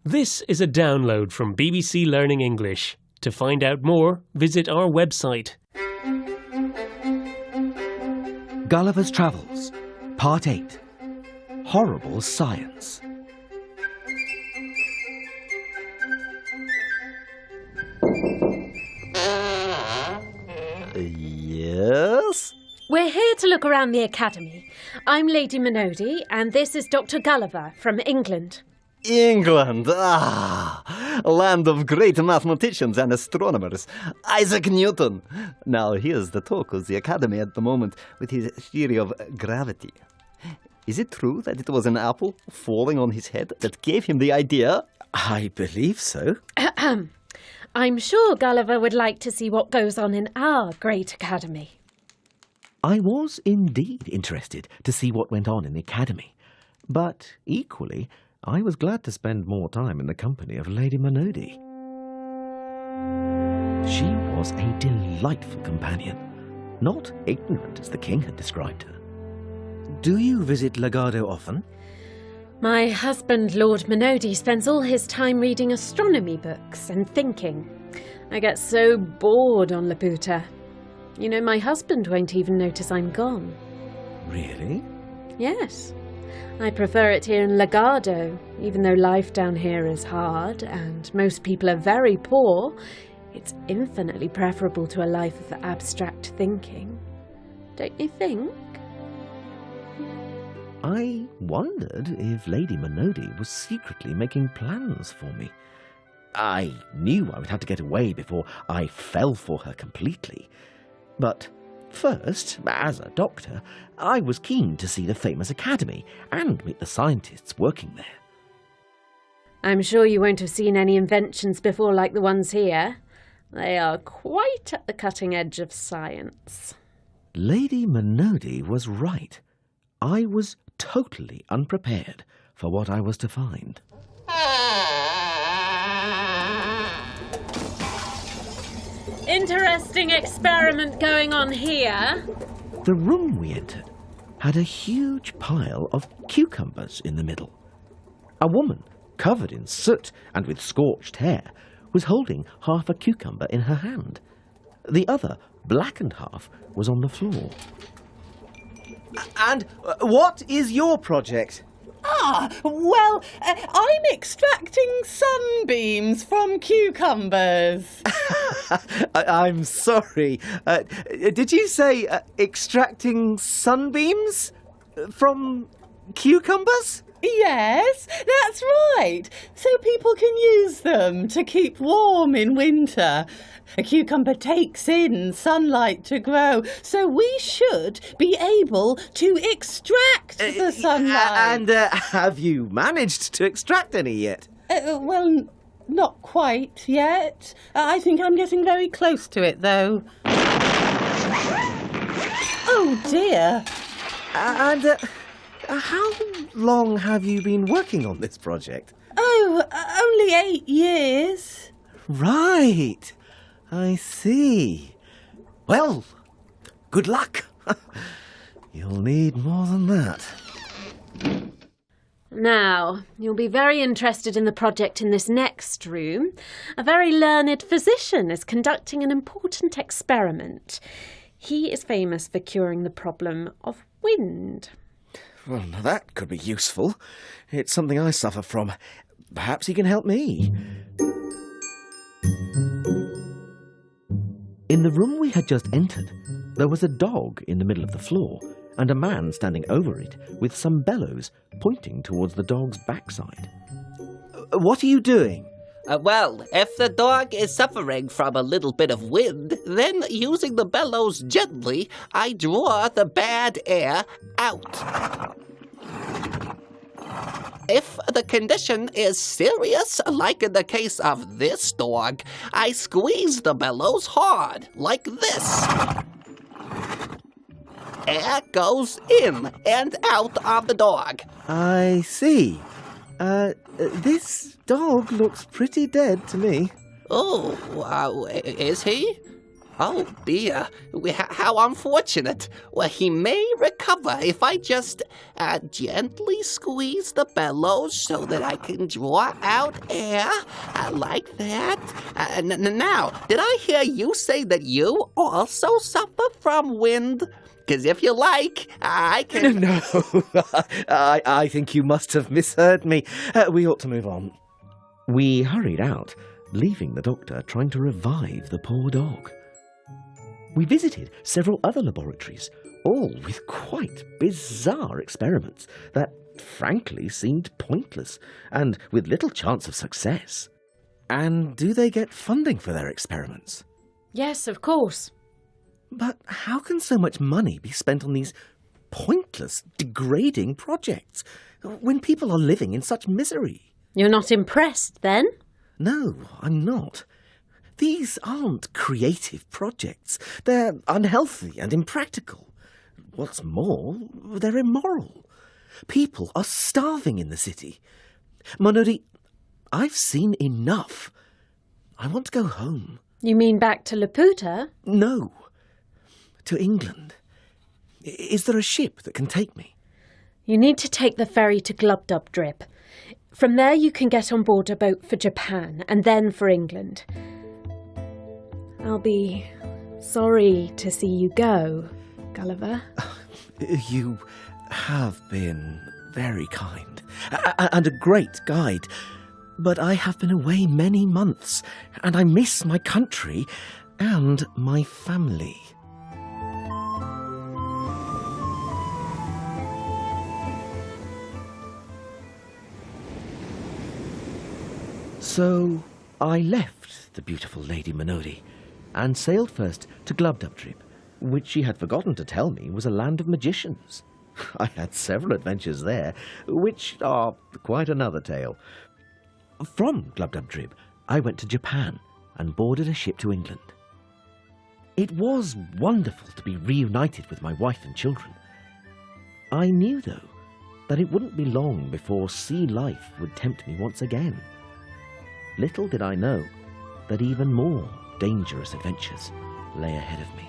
This is a download from BBC Learning English. To find out more, visit our website. Gulliver's Travels, Part 8. Horrible Science. Yes? We're here to look around the Academy. I'm Lady Minody, and this is Dr. Gulliver from England. England! A land of great mathematicians and astronomers. Isaac Newton. Now here's the talk of the Academy at the moment with his theory of gravity. Is it true that it was an apple falling on his head that gave him the idea? I believe so. I'm sure Gulliver would like to see what goes on in our great Academy. I was indeed interested to see what went on in the Academy, but equally I was glad to spend more time in the company of Lady Minody. She was a delightful companion, not ignorant as the king had described her. Do you visit Lagado often? My husband, Lord Minody, spends all his time reading astronomy books and thinking. I get so bored on Laputa. You know, my husband won't even notice I'm gone. Really? Yes. I prefer it here in Lagado. Even though life down here is hard and most people are very poor, it's infinitely preferable to a life of abstract thinking. Don't you think? I wondered if Lady Minody was secretly making plans for me. I knew I would have to get away before I fell for her completely. But first, as a doctor, I was keen to see the famous Academy and meet the scientists working there. I'm sure you won't have seen any inventions before like the ones here. They are quite at the cutting edge of science. Lady Minody was right. I was totally unprepared for what I was to find. Interesting experiment going on here. The room we entered had a huge pile of cucumbers in the middle. A woman, covered in soot and with scorched hair, was holding half a cucumber in her hand. The other, blackened half, was on the floor. And what is your project? I'm extracting sunbeams from cucumbers. I'm sorry. Did you say extracting sunbeams from cucumbers? Yes, that's right. So people can use them to keep warm in winter. A cucumber takes in sunlight to grow, so we should be able to extract the sunlight. And have you managed to extract any yet? Not quite yet. I think I'm getting very close to it, though. Oh, dear. And how long have you been working on this project? Only 8 years. Right. I see. Well, good luck. You'll need more than that. Now, you'll be very interested in the project in this next room. A very learned physician is conducting an important experiment. He is famous for curing the problem of wind. Well, now that could be useful. It's something I suffer from. Perhaps he can help me. In the room we had just entered, there was a dog in the middle of the floor and a man standing over it with some bellows pointing towards the dog's backside. What are you doing? If the dog is suffering from a little bit of wind, then using the bellows gently, I draw the bad air out. If the condition is serious, like in the case of this dog, I squeeze the bellows hard, like this. Air goes in and out of the dog. I see. This dog looks pretty dead to me. Oh, is he? Oh dear, how unfortunate. Well, he may recover if I just gently squeeze the bellows so that I can draw out air like that. Now, did I hear you say that you also suffer from wind? Because if you like, I can... No, I think you must have misheard me. We ought to move on. We hurried out, leaving the doctor trying to revive the poor dog. We visited several other laboratories, all with quite bizarre experiments that frankly seemed pointless and with little chance of success. And do they get funding for their experiments? Yes, of course. But how can so much money be spent on these pointless, degrading projects when people are living in such misery? You're not impressed, then? No, I'm not. These aren't creative projects. They're unhealthy and impractical. What's more, they're immoral. People are starving in the city. Monodi, I've seen enough. I want to go home. You mean back to Laputa? No, to England. Is there a ship that can take me? You need to take the ferry to Gulliver. From there you can get on board a boat for Japan and then for England. I'll be sorry to see you go, Gulliver. You have been very kind and a great guide, but I have been away many months and I miss my country and my family. So I left the beautiful Lady Minodi and sailed first to Gulliver, which she had forgotten to tell me was a land of magicians. I had several adventures there, which are quite another tale. From Gulliver, I went to Japan and boarded a ship to England. It was wonderful to be reunited with my wife and children. I knew, though, that it wouldn't be long before sea life would tempt me once again. Little did I know that even more dangerous adventures lay ahead of me.